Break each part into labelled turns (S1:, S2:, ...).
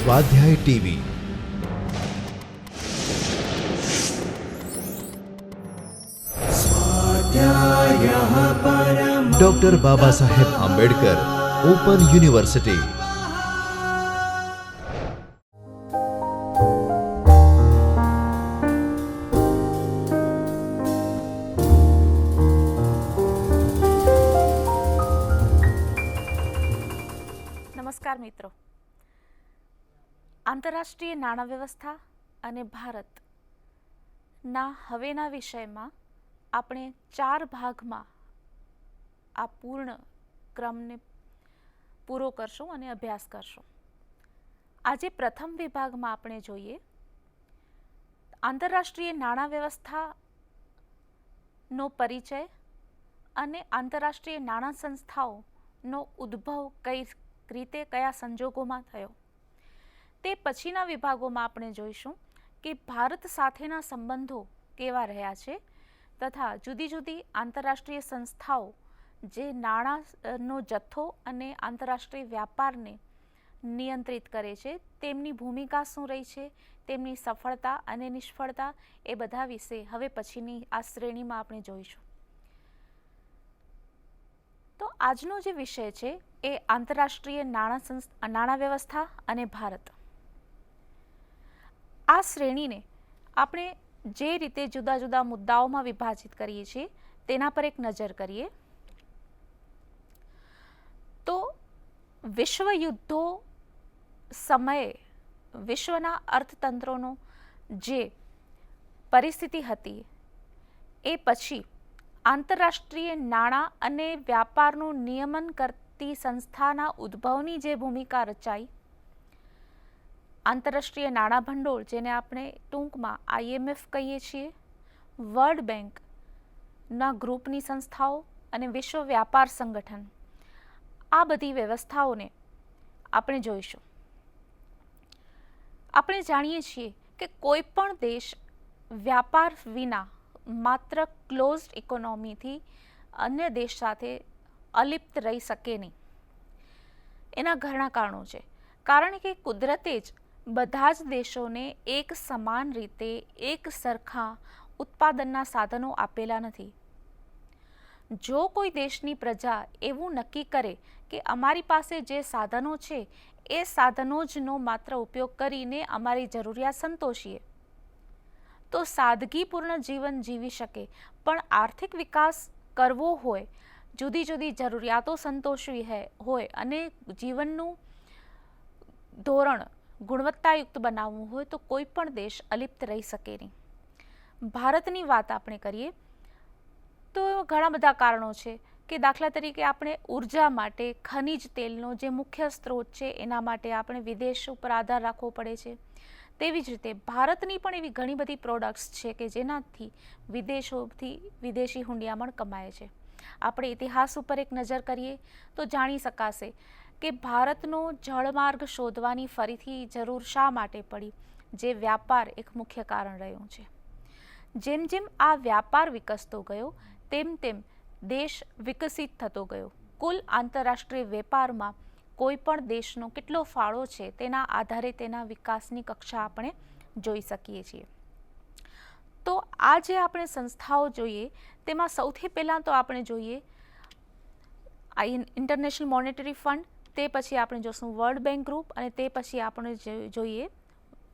S1: સ્વાધ્યાય TV. Doctor Baba Saheb Ambedkar open university.
S2: નમસ્કાર મિત્રો. આંતરરાષ્ટ્રીય નાણાં વ્યવસ્થા અને ભારતના હવેના વિષયમાં આપણે 4 ભાગમાં આ પૂર્ણ ક્રમને પૂરો કરશું અને અભ્યાસ કરશું. આજે પ્રથમ વિભાગમાં આપણે જોઈએ આંતરરાષ્ટ્રીય નાણાં વ્યવસ્થાનો પરિચય અને આંતરરાષ્ટ્રીય નાણાં સંસ્થાઓનો ઉદ્ભવ કઈ રીતે કયા સંજોગોમાં થયો. તે પછીના વિભાગોમાં આપણે જોઈશું કે ભારત સાથેના સંબંધો કેવા રહ્યા છે તથા જુદી જુદી આંતરરાષ્ટ્રીય સંસ્થાઓ જે નાણાંનો જથ્થો અને આંતરરાષ્ટ્રીય વ્યાપારને નિયંત્રિત કરે છે તેમની ભૂમિકા શું રહી છે, તેમની સફળતા અને નિષ્ફળતા એ બધા વિશે હવે પછીની આ શ્રેણીમાં આપણે જોઈશું. તો આજનો જે વિષય છે એ આંતરરાષ્ટ્રીય નાણાં વ્યવસ્થા અને ભારત. આ શ્રેણીને આપણે જે રીતે જુદા જુદા મુદ્દાઓમાં વિભાજિત કરીએ છીએ તેના પર એક નજર કરીએ તો વિશ્વ યુદ્ધો સમયે વિશ્વના અર્થતંત્રોનો જે પરિસ્થિતિ હતી એ પછી આંતરરાષ્ટ્રીય નાણાં અને વ્યાપારનું નિયમન કરતી સંસ્થાના ઉદ્ભવની જે ભૂમિકા રચાઈ, આંતરરાષ્ટ્રીય નાણાં ભંડોળ જેને આપણે ટૂંકમાં IMF કહીએ છીએ, વર્લ્ડ બેંકના ગ્રુપની સંસ્થાઓ અને વિશ્વ વ્યાપાર સંગઠન, આ બધી વ્યવસ્થાઓને આપણે જોઈશું. આપણે જાણીએ છીએ કે કોઈ પણ દેશ વ્યાપાર વિના માત્ર ક્લોઝડ ઇકોનોમીથી અન્ય દેશ સાથે અલિપ્ત રહી શકે નહીં. એના ઘણા કારણો છે. કારણ કે કુદરતે જ બધા જ દેશોને એક સમાન રીતે એક સરખા ઉત્પાદનના સાધનો આપેલા નથી. જો કોઈ દેશની પ્રજા એવું નક્કી કરે કે અમારી પાસે જે સાધનો છે એ સાધનો જનો માત્ર ઉપયોગ કરીને અમારી જરૂરિયાત સંતોષીએ તો સાદગીપૂર્ણ જીવન જીવી શકે, પણ આર્થિક વિકાસ કરવો હોય, જુદી જુદી જરૂરિયાતો સંતોષવી હોય અને જીવનનું ધોરણ ગુણવત્તાયુક્ત બનાવવું હોય તો કોઈ પણ દેશ અલિપ્ત રહી શકે નહીં. ભારતની વાત આપણે કરીએ તો ઘણા બધા કારણો છે કે દાખલા તરીકે આપણે ઉર્જા માટે ખનિજ તેલનો જે મુખ્ય સ્ત્રોત છે એના માટે આપણે વિદેશ ઉપર આધાર રાખવો પડે છે. તેવી જ રીતે ભારતની પણ એવી ઘણી બધી પ્રોડક્ટ્સ છે કે જેનાથી વિદેશોથી વિદેશી હુંડિયામણ કમાય છે. આપણે ઇતિહાસ ઉપર એક નજર કરીએ તો જાણી શકાશે કે ભારતનો જળમાર્ગ શોધવાની ફરીથી જરૂર શા માટે પડી, જે વ્યાપાર એક મુખ્ય કારણ રહ્યું છે. જેમ જેમ આ વ્યાપાર વિકસતો ગયો તેમ તેમ દેશ વિકસિત થતો ગયો. કુલ આંતરરાષ્ટ્રીય વેપારમાં કોઈ પણ દેશનો કેટલો ફાળો છે તેના આધારે તેના વિકાસની કક્ષા આપણે જોઈ શકીએ છીએ. તો આ જે આપણે સંસ્થાઓ જોઈએ તેમાં સૌથી પહેલાં તો આપણે જોઈએ ઇન્ટરનેશનલ મોનેટરી ફંડ, તે પછી આપણે જોશું વર્લ્ડ બેંક ગ્રુપ અને તે પછી આપણે જોઈએ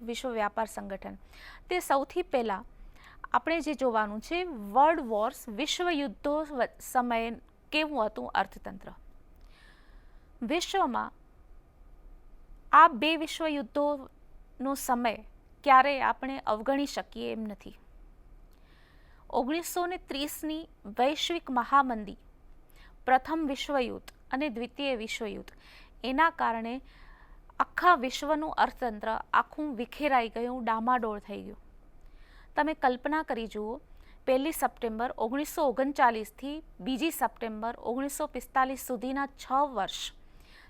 S2: વિશ્વ વ્યાપાર સંગઠન. તે સૌથી પહેલાં આપણે જે જોવાનું છે વર્લ્ડ વોર્સ, વિશ્વ યુદ્ધો સમયે કેવું હતું અર્થતંત્ર. વિશ્વમાં આ 2 વિશ્વ યુદ્ધોનો સમય ક્યારેય આપણે અવગણી શકીએ એમ નથી. 1930ની વૈશ્વિક મહામંદી, પ્રથમ વિશ્વયુદ્ધ અને દ્વિતીય વિશ્વયુદ્ધ, એના કારણે આખા વિશ્વનું અર્થતંત્ર આખું વિખેરાઈ ગયું, ડામાડોળ થઈ ગયું. તમે કલ્પના કરી જુઓ, 1 સપ્ટેમ્બર 1939થી 2 સપ્ટેમ્બર 1945 સુધીના 6 વર્ષ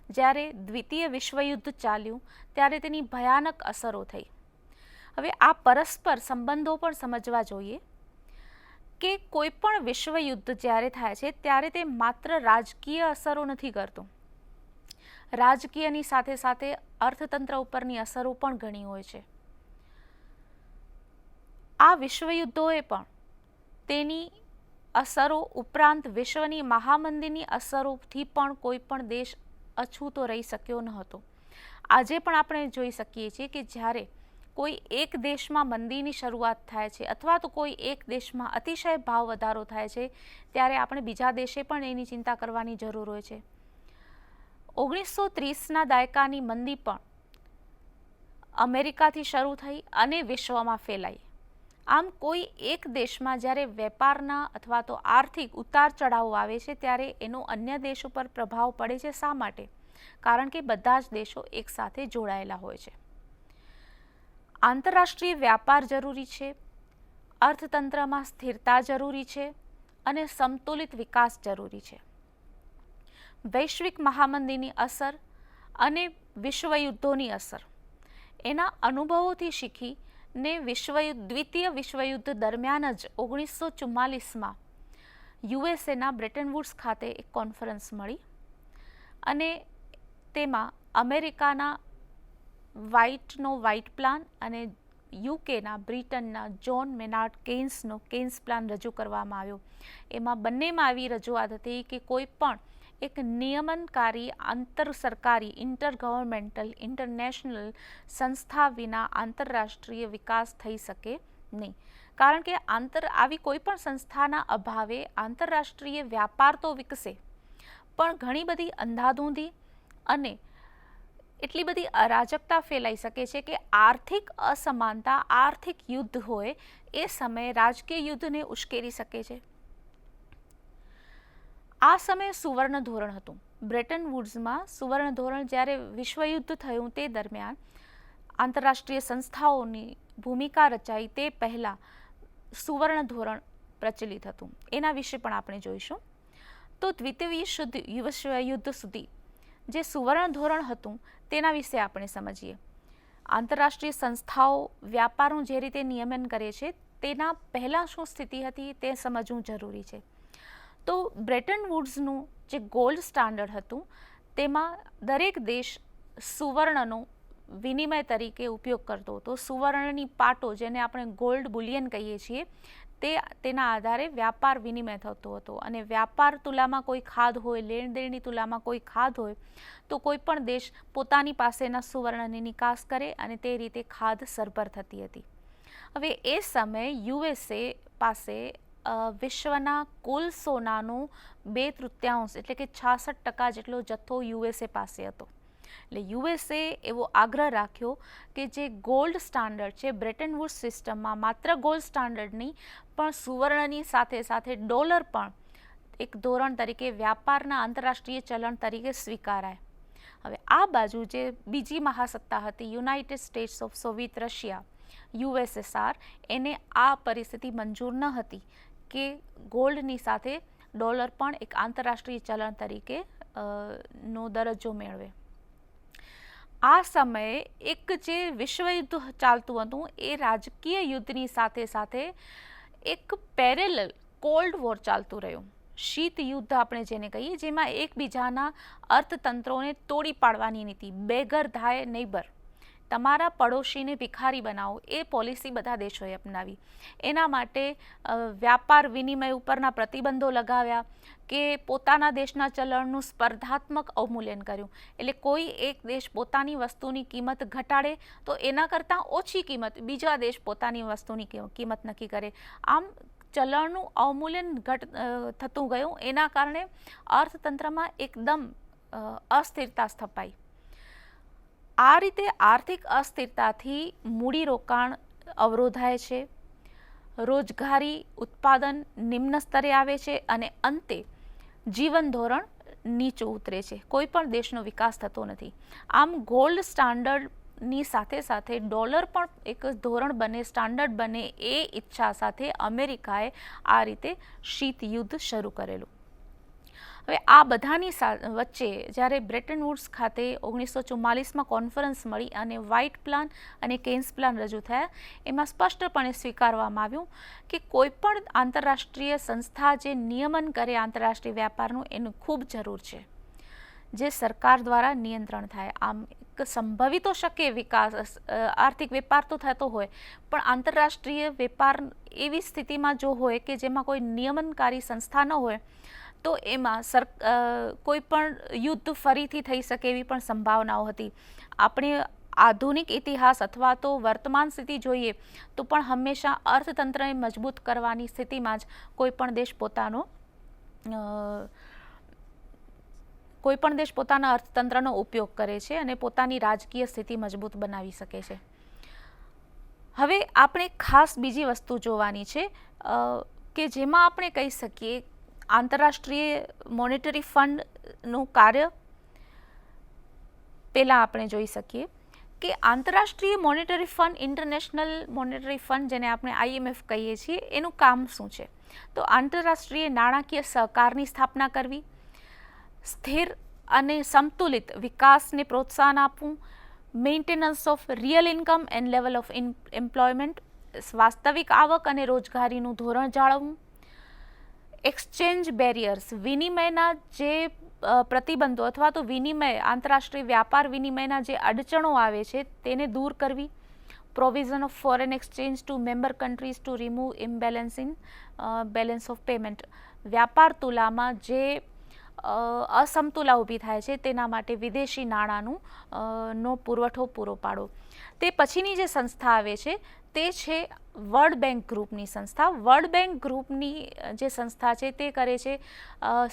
S2: જ્યારે દ્વિતીય વિશ્વયુદ્ધ ચાલ્યું ત્યારે તેની ભયાનક અસરો થઈ. હવે આ પરસ્પર સંબંધો પણ સમજવા જોઈએ કે કોઈ પણ વિશ્વ યુદ્ધ જ્યારે થાય છે ત્યારે તે માત્ર રાજકીય અસરો નથી કરતું. રાજકીયની સાથે સાથે અર્થતંત્ર ઉપરની અસરો પણ ઘણી હોય છે. આ વિશ્વયુદ્ધોએ પણ તેની અસરો ઉપરાંત વિશ્વની મહામંદીની અસરોથી પણ કોઈ પણ દેશ અછૂતો રહી શક્યો ન હતો. આજે પણ આપણે જોઈ શકીએ છીએ કે જ્યારે કોઈ એક દેશમાં મંદીની શરૂઆત થાય છે અથવા તો કોઈ એક દેશમાં અતિશય ભાવ વધારો થાય છે ત્યારે આપણે બીજા દેશે પણ એની ચિંતા કરવાની જરૂર હોય છે. 1930ના દાયકાની મંદી પણ અમેરિકાથી શરૂ થઈ અને વિશ્વમાં ફેલાઈ. આમ કોઈ એક દેશમાં જ્યારે વેપારના અથવા તો આર્થિક ઉતાર ચઢાવ આવે છે ત્યારે એનો અન્ય દેશ ઉપર પ્રભાવ પડે છે. શા માટે? કારણ કે બધા જ દેશો એકસાથે જોડાયેલા હોય છે. આંતરરાષ્ટ્રીય વ્યાપાર જરૂરી છે, અર્થતંત્રમાં સ્થિરતા જરૂરી છે અને સંતુલિત વિકાસ જરૂરી છે. વૈશ્વિક મહામંદીની અસર અને વિશ્વયુદ્ધોની અસર એના અનુભવોથી શીખીને દ્વિતીય વિશ્વયુદ્ધ દરમિયાન જ 1944માં યુએસએના બ્રેટન વુડ્સ ખાતે એક કોન્ફરન્સ મળી અને તેમાં અમેરિકાના વ્હાઇટ પ્લાન અને યુકેના બ્રિટનના જોન મેનાર્ડ કેન્સનો કેન્સ પ્લાન રજૂ કરવામાં આવ્યો. એમાં બંનેમાં આવી રજૂઆત હતી કે કોઈ પણ એક નિયમનકારી આંતર સરકારી ઇન્ટરગવર્મેન્ટલ ઇન્ટરનેશનલ સંસ્થા વિના આંતરરાષ્ટ્રીય વિકાસ થઈ શકે નહીં. કારણ કે આવી કોઈ પણ સંસ્થાના અભાવે આંતરરાષ્ટ્રીય વ્યાપાર તો વિકસે પણ ઘણી બધી અંધાધૂંધી અને એટલી બધી અરાજકતા ફેલાઈ શકે છે કે આર્થિક અસમાનતા, આર્થિક યુદ્ધ હોય એ સમયે રાજકીય યુદ્ધને ઉશ્કેરી શકે છે. આ સમયે સુવર્ણ ધોરણ હતું. બ્રેટન વુડ્સમાં સુવર્ણ ધોરણ જ્યારે વિશ્વયુદ્ધ થયું તે દરમિયાન આંતરરાષ્ટ્રીય સંસ્થાઓની ભૂમિકા રચાઈ તે પહેલાં સુવર્ણ ધોરણ પ્રચલિત હતું. એના વિશે પણ આપણે જોઈશું. તો દ્વિતીય વિશ્વયુદ્ધ સુધી જે સુવર્ણ ધોરણ હતું તેના વિશે આપણે સમજીએ. આંતરરાષ્ટ્રીય સંસ્થાઓ વ્યાપારનું જે રીતે નિયમન કરે છે તેના પહેલાં શું સ્થિતિ હતી તે સમજવું જરૂરી છે. તો બ્રેટન વુડ્સનું જે ગોલ્ડ સ્ટાન્ડર્ડ હતું તેમાં દરેક દેશ સુવર્ણનો વિનિમય તરીકે ઉપયોગ કરતો હતો. સુવર્ણની પાટો, જેને આપણે ગોલ્ડ બુલિયન કહીએ છીએ, તેના આધારે વ્યાપાર વિનિમય થતો હતો. અને વ્યાપાર તુલામાં કોઈ ખાધ હોય, લેણદેણની તુલામાં કોઈ ખાધ હોય તો કોઈ પણ દેશ પોતાની પાસેના સુવર્ણની નિકાસ કરે અને તે રીતે ખાધ સરભર થતી હતી. હવે એ સમયે યુએસએ પાસે વિશ્વના કુલ સોનાનો 2/3 એટલે કે 66% જેટલો જથ્થો યુએસએ પાસે હતો. એટલે યુએસએ એવો આગ્રહ રાખ્યો કે જે ગોલ્ડ સ્ટાન્ડર્ડ છે બ્રેટન વુડ્સ સિસ્ટમમાં માત્ર ગોલ્ડ સ્ટાન્ડર્ડ નહીં પણ સુવર્ણની સાથે સાથે ડોલર પણ એક ધોરણ તરીકે વ્યાપારના આંતરરાષ્ટ્રીય ચલણ તરીકે સ્વીકારાય. હવે આ બાજુ જે બીજી મહાસત્તા હતી United states of Soviet Russia USSR, એને આ પરિસ્થિતિ મંજૂર ન હતી કે ગોલ્ડની સાથે ડોલર પણ એક આંતરરાષ્ટ્રીય ચલણ તરીકે નો દરજ્જો મેળવે. આ સમયે એક જે વિશ્વયુદ્ધ ચાલતું હતું એ રાજકીય યુદ્ધની સાથે સાથે એક પેરેલલ કોલ્ડ વોર ચાલતું રહ્યું. શીત યુદ્ધ આપણે જેને કહીએ, જેમાં એકબીજાના અર્થતંત્રોને તોડી પાડવાની નીતિ, બેગર ધાય નેબર, તમારા પડોશીને ભિખારી બનાવો, એ પોલિસી બધા દેશોએ અપનાવી. એના માટે વ્યાપાર વિનિમય ઉપરના પ્રતિબંધો લગાવ્યા કે પોતાના દેશના ચલણનું સ્પર્ધાત્મક અવમૂલ્યન કર્યું. એટલે કોઈ એક દેશ પોતાની વસ્તુની કિંમત ઘટાડે તો એના કરતાં ઓછી કિંમત બીજા દેશ પોતાની વસ્તુની કિંમત નક્કી કરે. આમ ચલણનું અવમૂલ્યન થતું ગયું. એના કારણે અર્થતંત્રમાં એકદમ અસ્થિરતા સ્થપાઈ. આ રીતે આર્થિક અસ્થિરતાથી મૂડીરોકાણ અવરોધાય છે, રોજગારી ઉત્પાદન નિમ્ન સ્તરે આવે છે અને અંતે જીવન ધોરણ નીચું ઉતરે છે. કોઈ પણ દેશનો વિકાસ થતો નથી. આમ ગોલ્ડ સ્ટાન્ડર્ડની સાથે સાથે ડોલર પણ એક ધોરણ બને, સ્ટાન્ડર્ડ બને, એ ઈચ્છા સાથે અમેરિકાએ આ રીતે શીત યુદ્ધ શરૂ કરેલું. હવે આ બધાની વચ્ચે જ્યારે બ્રેટન વુડ્સ ખાતે 1944માં કોન્ફરન્સ મળી અને વ્હાઇટ પ્લાન અને કેન્સ પ્લાન રજૂ થયા, એમાં સ્પષ્ટપણે સ્વીકારવામાં આવ્યું કે કોઈ પણ આંતરરાષ્ટ્રીય સંસ્થા જે નિયમન કરે આંતરરાષ્ટ્રીય વ્યાપારનું એનું ખૂબ જરૂર છે. જે સરકાર દ્વારા નિયંત્રણ થાય. આમ એક સંભવિત તો શક્ય વિકાસ આર્થિક વેપાર તો થતો હોય, પણ આંતરરાષ્ટ્રીય વેપાર એવી સ્થિતિમાં જો હોય કે જેમાં કોઈ નિયમનકારી સંસ્થા ન હોય તો એમાં કોઈ પણ યુદ્ધ ફરીથી થઈ શકે એવી પણ સંભાવનાઓ હતી. આપણે આધુનિક ઇતિહાસ અથવા તો વર્તમાન સ્થિતિ જોઈએ તો પણ હંમેશા અર્થતંત્રને મજબૂત કરવાની સ્થિતિમાં જ કોઈ પણ દેશ પોતાના અર્થતંત્રનો ઉપયોગ કરે છે અને પોતાની રાજકીય સ્થિતિ મજબૂત બનાવી શકે છે. હવે આપણે ખાસ બીજી વસ્તુ જોવાની છે કે જેમાં આપણે કહી શકીએ આંતરરાષ્ટ્રીય મોનેટરી ફંડનું કાર્ય પહેલાં આપણે જોઈ શકીએ કે આંતરરાષ્ટ્રીય monetary fund, international monetary fund જેને આપણે IMF કહીએ છીએ, એનું કામ શું છે? તો આંતરરાષ્ટ્રીય નાણાકીય સહકારની સ્થાપના કરવી, સ્થિર અને સંતુલિત વિકાસને પ્રોત્સાહન આપવું, maintenance of real income and level of employment, વાસ્તવિક આવક અને રોજગારીનું ધોરણ જાળવવું, એક્સચેન્જ બેરિયર્સ, વિનિમયના જે પ્રતિબંધો અથવા તો આંતરરાષ્ટ્રીય વ્યાપાર વિનિમયના જે અડચણો આવે છે તેને દૂર કરવી, provision of foreign exchange to member countries to remove imbalance in balance of payment, વ્યાપાર તુલામાં જે અસમતુલા ઊભી થાય છે તેના માટે વિદેશી નાણાંનો પુરવઠો પૂરો પાડો. તે પછીની જે સંસ્થા આવે છે તે છે વર્લ્ડ બેંક ગ્રુપની સંસ્થા. વર્લ્ડ બેંક ગ્રુપની જે સંસ્થા છે તે કરે છે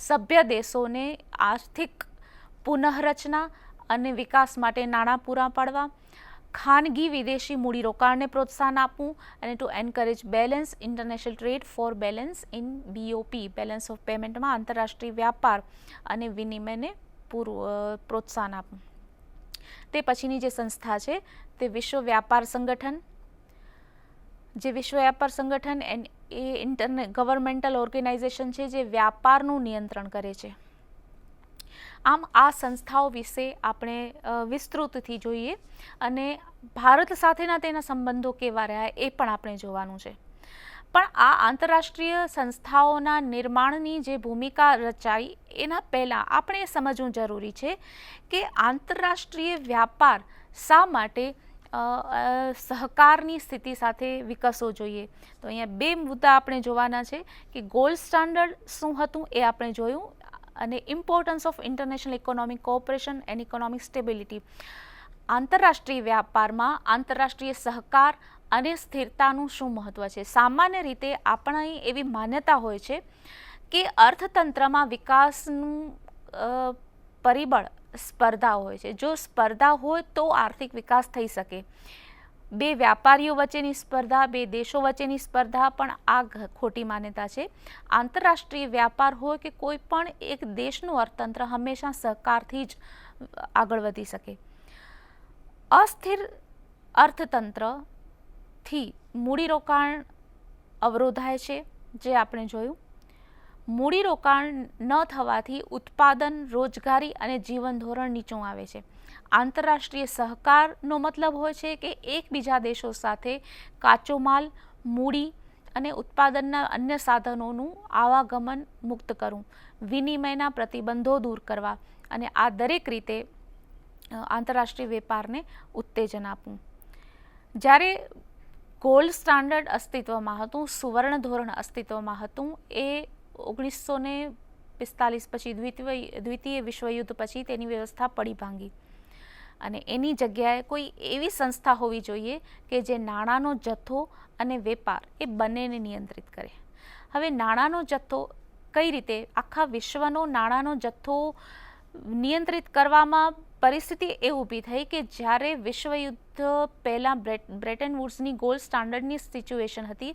S2: સભ્ય દેશોને આર્થિક પુનઃરચના અને વિકાસ માટે નાણાં પૂરા પાડવા, ખાનગી વિદેશી મૂડીરોકાણને પ્રોત્સાહન આપવું અને to encourage balance international trade for balance in BOP, balance of પેમેન્ટમાં આંતરરાષ્ટ્રીય વ્યાપાર અને વિનિમયને પ્રોત્સાહન આપવું. તે પછીની જે સંસ્થા છે તે વિશ્વ વ્યાપાર સંગઠન, જે વિશ્વ વ્યાપાર સંગઠન એ ગવર્મેન્ટલ ઓર્ગેનાઇઝેશન છે જે વ્યાપારનું નિયંત્રણ કરે છે. આમ આ સંસ્થાઓ વિશે આપણે વિસ્તૃતથી જોઈએ અને ભારત સાથેના તેના સંબંધો કેવા રહ્યા એ પણ આપણે જોવાનું છે. પણ આ આંતરરાષ્ટ્રીય સંસ્થાઓના નિર્માણની જે ભૂમિકા રચાઈ એના પહેલાં આપણે એ સમજવું જરૂરી છે કે આંતરરાષ્ટ્રીય વ્યાપાર શા માટે સહકારની સ્થિતિ સાથે વિકસવો જોઈએ. તો અહીંયા બે મુદ્દા આપણે જોવાના છે કે ગોલ્ડ સ્ટાન્ડર્ડ શું હતું એ આપણે જોયું અને importance of international economic cooperation and economic stability. આંતરરાષ્ટ્રીય વ્યાપારમાં આંતરરાષ્ટ્રીય સહકાર અને સ્થિરતાનું શું મહત્ત્વ છે? સામાન્ય રીતે આપણી એવી માન્યતા હોય છે કે અર્થતંત્રમાં વિકાસનું પરિબળ સ્પર્ધા હોય છે. જો સ્પર્ધા હોય તો આર્થિક વિકાસ થઈ શકે. બે વ્યાપારીઓ વચ્ચેની સ્પર્ધા, બે દેશો વચ્ચેની સ્પર્ધા પણ આ ખોટી માન્યતા છે. આંતરરાષ્ટ્રીય વ્યાપાર હોય કે કોઈ પણ એક દેશનું અર્થતંત્ર હંમેશા સહકારથી જ આગળ વધી શકે. અસ્થિર અર્થતંત્રથી મૂડીરોકાણ અવરોધાય છે, જે આપણે જોયું. મૂડીરોકાણ ન થવાથી ઉત્પાદન, રોજગારી અને જીવન ધોરણ નીચું આવે છે. આંતરરાષ્ટ્રીય સહકારનો મતલબ હોય છે કે એકબીજા દેશો સાથે કાચો માલ, મૂડી અને ઉત્પાદનના અન્ય સાધનોનું આવાગમન મુક્ત કરવું, વિનિમયના પ્રતિબંધો દૂર કરવા અને આ દરેક રીતે આંતરરાષ્ટ્રીય વેપારને ઉત્તેજન આપવું. જ્યારે ગોલ્ડ સ્ટાન્ડર્ડ અસ્તિત્વમાં હતું, સુવર્ણ ધોરણ અસ્તિત્વમાં હતું, એ 1945 પછી દ્વિતીય વિશ્વયુદ્ધ પછી તેની વ્યવસ્થા પડી ભાંગી અને એની જગ્યાએ કોઈ એવી સંસ્થા હોવી જોઈએ કે જે નાણાંનો જથ્થો અને વેપાર એ બંનેને નિયંત્રિત કરે. હવે નાણાંનો જથ્થો કઈ રીતે? આખા વિશ્વનો નાણાંનો જથ્થો નિયંત્રિત કરવામાં પરિસ્થિતિ એ ઊભી થઈ કે જ્યારે વિશ્વયુદ્ધ પહેલાં બ્રેટન વુડ્સની ગોલ્ડ સ્ટાન્ડર્ડની સિચ્યુએશન હતી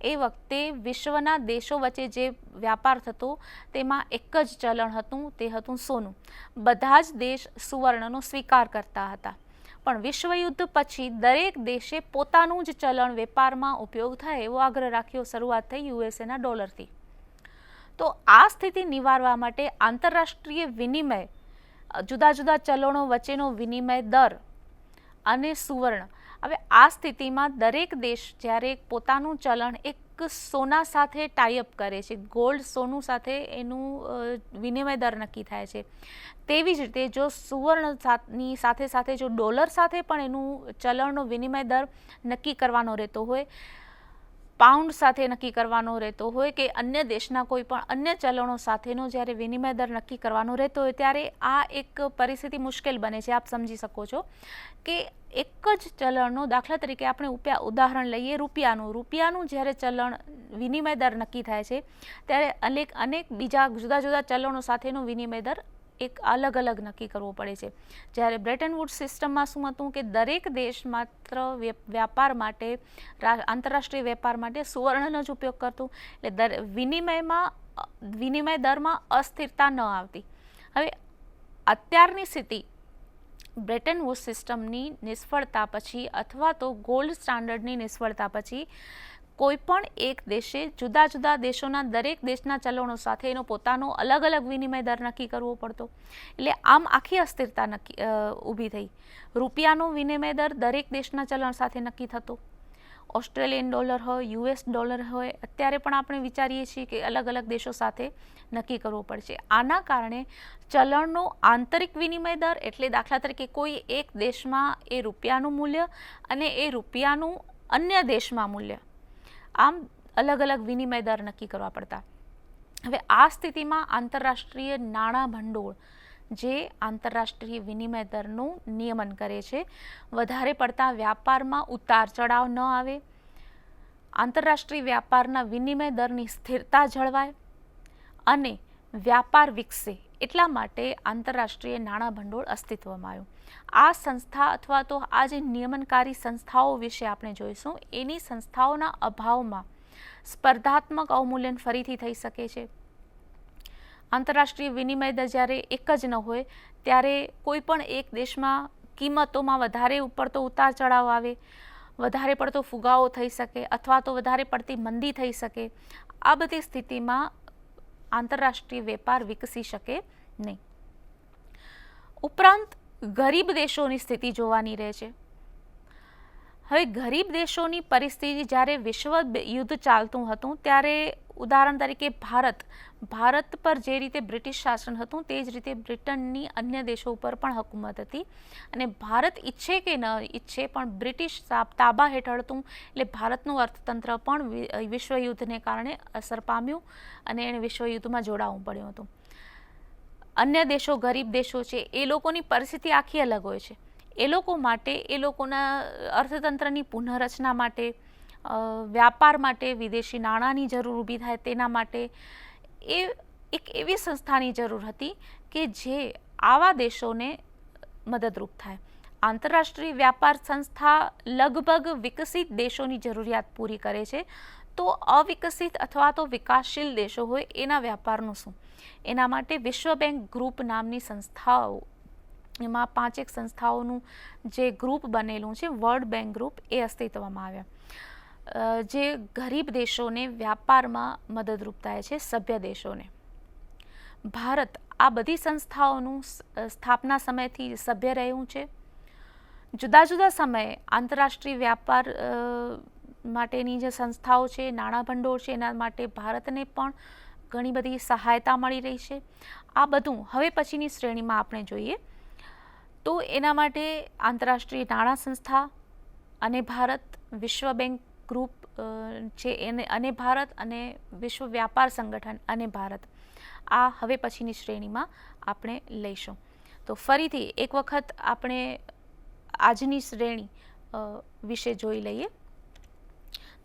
S2: એ વખતે વિશ્વના દેશો વચ્ચે જે વ્યાપાર થતો તેમાં એક જ ચલણ હતું, તે હતું સોનું. બધા જ દેશ સુવર્ણનો સ્વીકાર કરતા હતા. પણ વિશ્વયુદ્ધ પછી દરેક દેશે પોતાનું જ ચલણ વેપારમાં ઉપયોગ થાય એવો આગ્રહ રાખ્યો. શરૂઆત થઈ USAના ડોલરથી. તો આ સ્થિતિ નિવારવા માટે આંતરરાષ્ટ્રીય વિનિમય, જુદા જુદા ચલણો વચ્ચેનો વિનિમય દર અને સુવર્ણ, હવે આ સ્થિતિમાં દરેક દેશ જ્યારે પોતાનું ચલણ એક સોના સાથે ટાઈઅપ કરે છે, ગોલ્ડ સોનું સાથે એનું વિનિમય દર નક્કી થાય છે. તેવી જ રીતે જો સુવર્ણની સાથે સાથે જો ડોલર સાથે પણ એનું ચલણનો વિનિમય દર નક્કી કરવાનો રહેતો હોય, પાઉન્ડ સાથે નક્કી કરવાનો રહેતો હોય કે અન્ય દેશના કોઈ પણ અન્ય ચલણો સાથેનો જ્યારે વિનિમય દર નક્કી કરવાનો રહેતો હોય ત્યારે આ એક પરિસ્થિતિ મુશ્કેલ બને છે. આપ સમજી શકો છો કે એક જ ચલણનો, દાખલા તરીકે આપણે ઉદાહરણ લઈએ રૂપિયાનું જ્યારે ચલણ વિનિમય દર નક્કી થાય છે ત્યારે અનેક બીજા જુદા જુદા ચલણો સાથેનો વિનિમય દર એક અલગ અલગ નક્કી કરવો પડે છે. જ્યારે બ્રેટન વુડ્સ સિસ્ટમમાં શું હતું કે દરેક દેશ માત્ર વ્યાપાર માટે, આંતરરાષ્ટ્રીય વેપાર માટે સુવર્ણનો જ ઉપયોગ કરતું, એટલે વિનિમય દરમાં અસ્થિરતા ન આવતી. હવે અત્યારની સ્થિતિ બ્રેટન વુડ્સ સિસ્ટમની નિષ્ફળતા પછી અથવા તો ગોલ્ડ સ્ટાન્ડર્ડની નિષ્ફળતા પછી કોઈ પણ એક દેશે જુદા જુદા દેશોના દરેક દેશના ચલણો સાથે એનો પોતાનો અલગ અલગ વિનિમય દર નક્કી કરવો પડતો. એટલે આમ આખી અસ્થિરતા ઊભી થઈ. રૂપિયાનો વિનિમય દર દરેક દેશના ચલણ સાથે નક્કી થતો. ઓસ્ટ્રેલિયન ડોલર હોય, યુએસ ડોલર હોય, અત્યારે પણ આપણે વિચારીએ છીએ કે અલગ અલગ દેશો સાથે નક્કી કરવો પડશે. આના કારણે ચલણનો આંતરિક વિનિમય દર, એટલે દાખલા તરીકે કોઈ એક દેશમાં એ રૂપિયાનું મૂલ્ય અને એ રૂપિયાનું અન્ય દેશમાં મૂલ્ય, આમ અલગ અલગ વિનિમય દર નક્કી કરવા પડતા. હવે આ સ્થિતિમાં આંતરરાષ્ટ્રીય નાણાં ભંડોળ જે આંતરરાષ્ટ્રીય વિનિમય દરનું નિયમન કરે છે, વધારે પડતા વ્યાપારમાં ઉતાર ચઢાવ ન આવે, આંતરરાષ્ટ્રીય વ્યાપારના વિનિમય દરની સ્થિરતા જળવાય અને વ્યાપાર વિકસે, એટલા માટે આંતરરાષ્ટ્રીય નાણાં ભંડોળ અસ્તિત્વમાં આવ્યું. આ સંસ્થા અથવા તો આ જે નિયમનકારી સંસ્થાઓ વિશે આપણે જોઈશું, એની સંસ્થાઓના અભાવમાં સ્પર્ધાત્મક અવમૂલ્યન ફરીથી થઈ શકે છે. આંતરરાષ્ટ્રીય વિનિમય દર જ્યારે એક જ ન હોય ત્યારે કોઈ પણ એક દેશમાં કિંમતોમાં વધારે પડતો ઉતાર ચઢાવ આવે, વધારે પડતો ફુગાવો થઈ શકે અથવા તો વધારે પડતી મંદી થઈ શકે. આ બધી સ્થિતિમાં આંતરરાષ્ટ્રીય વેપાર વિકસી શકે નહીં. ઉપરાંત ગરીબ દેશોની સ્થિતિ જોવાની રહે છે. હવે ગરીબ દેશોની પરિસ્થિતિ જ્યારે વિશ્વ યુદ્ધ ચાલતું હતું ત્યારે ઉદાહરણ તરીકે ભારત પર જે રીતે બ્રિટિશ શાસન હતું તે જ રીતે બ્રિટનની અન્ય દેશો ઉપર પણ હુકુમત હતી અને ભારત ઈચ્છે કે ન ઈચ્છે પણ બ્રિટિશ તાબા હેઠળ હતું. એટલે ભારતનું અર્થતંત્ર પણ વિશ્વયુદ્ધને કારણે અસર પામ્યું અને એને વિશ્વયુદ્ધમાં જોડાવવું પડ્યું હતું. અન્ય દેશો, ગરીબ દેશો છે, એ લોકોની પરિસ્થિતિ આખી અલગ હોય છે. એ લોકો માટે, એ લોકોના અર્થતંત્રની પુનઃરચના માટે, વ્યાપાર માટે વિદેશી નાણાંની જરૂર ઊભી થાય તેના માટે એક એવી સંસ્થાની જરૂર હતી કે જે આવા દેશોને મદદરૂપ થાય. આંતરરાષ્ટ્રીય વ્યાપાર સંસ્થા લગભગ વિકસિત દેશોની જરૂરિયાત પૂરી કરે છે, તો અવિકસિત અથવા તો વિકાસશીલ દેશો હોય એના વ્યાપારનું શું? એના માટે વિશ્વ બેંક ગ્રુપ નામની સંસ્થાઓ, એમાં 5 સંસ્થાઓનું જે ગ્રુપ બનેલું છે, વર્લ્ડ બેંક ગ્રુપ, એ અસ્તિત્વમાં આવ્યા, જે ગરીબ દેશોને વ્યાપારમાં મદદરૂપ થાય છે, સભ્ય દેશોને. ભારત આ બધી સંસ્થાઓનું સ્થાપના સમયથી સભ્ય રહ્યું છે. જુદા જુદા સમયે આંતરરાષ્ટ્રીય વ્યાપાર માટેની જે સંસ્થાઓ છે, નાણાં ભંડોળ છે, એના માટે ભારતને પણ ઘણી બધી સહાયતા મળી રહી છે. આ બધું હવે પછીની શ્રેણીમાં આપણે જોઈએ. તો એના માટે આંતરરાષ્ટ્રીય નાણાં સંસ્થા અને ભારત, વિશ્વ બેંક ગ્રુપ છે અને ભારત, અને વિશ્વ વ્યાપાર સંગઠન અને ભારત, આ હવે પછીની શ્રેણીમાં આપણે લઈશું. તો ફરીથી એક વખત આપણે આજની શ્રેણી વિશે જોઈ લઈએ.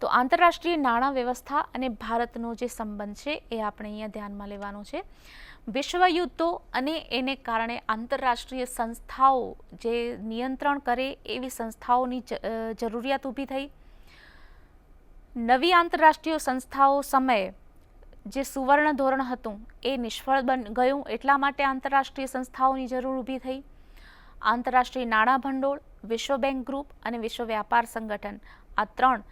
S2: તો આંતરરાષ્ટ્રીય નાણાં વ્યવસ્થા અને ભારતનો જે સંબંધ છે એ આપણે અહીંયા ધ્યાનમાં લેવાનો છે. વિશ્વયુદ્ધો અને એને કારણે આંતરરાષ્ટ્રીય સંસ્થાઓ જે નિયંત્રણ કરે એવી સંસ્થાઓની જરૂરિયાત ઊભી થઈ. નવી આંતરરાષ્ટ્રીય સંસ્થાઓ સમયે જે સુવર્ણ ધોરણ હતું એ નિષ્ફળ ગયું, એટલા માટે આંતરરાષ્ટ્રીય સંસ્થાઓની જરૂર ઊભી થઈ. આંતરરાષ્ટ્રીય નાણાં ભંડોળ, વિશ્વ બેંક ગ્રુપ અને વિશ્વ વ્યાપાર સંગઠન, આ 3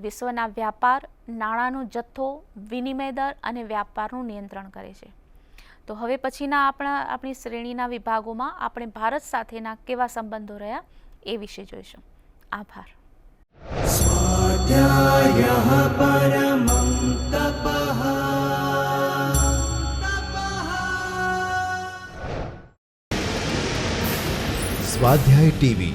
S2: વિશ્વના વ્યાપાર, નાણાંનો જથ્થો, વિનિમય દર અને વ્યાપારનું નિયંત્રણ કરે છે. તો હવે પછીના આપણી શ્રેણીના વિભાગોમાં આપણે ભારત સાથેના કેવા સંબંધો રહ્યા એ વિશે જોઈશું. આભાર.
S3: स्वाध्यायः परमं तपः।
S1: સ્વાધ્યાય ટીવી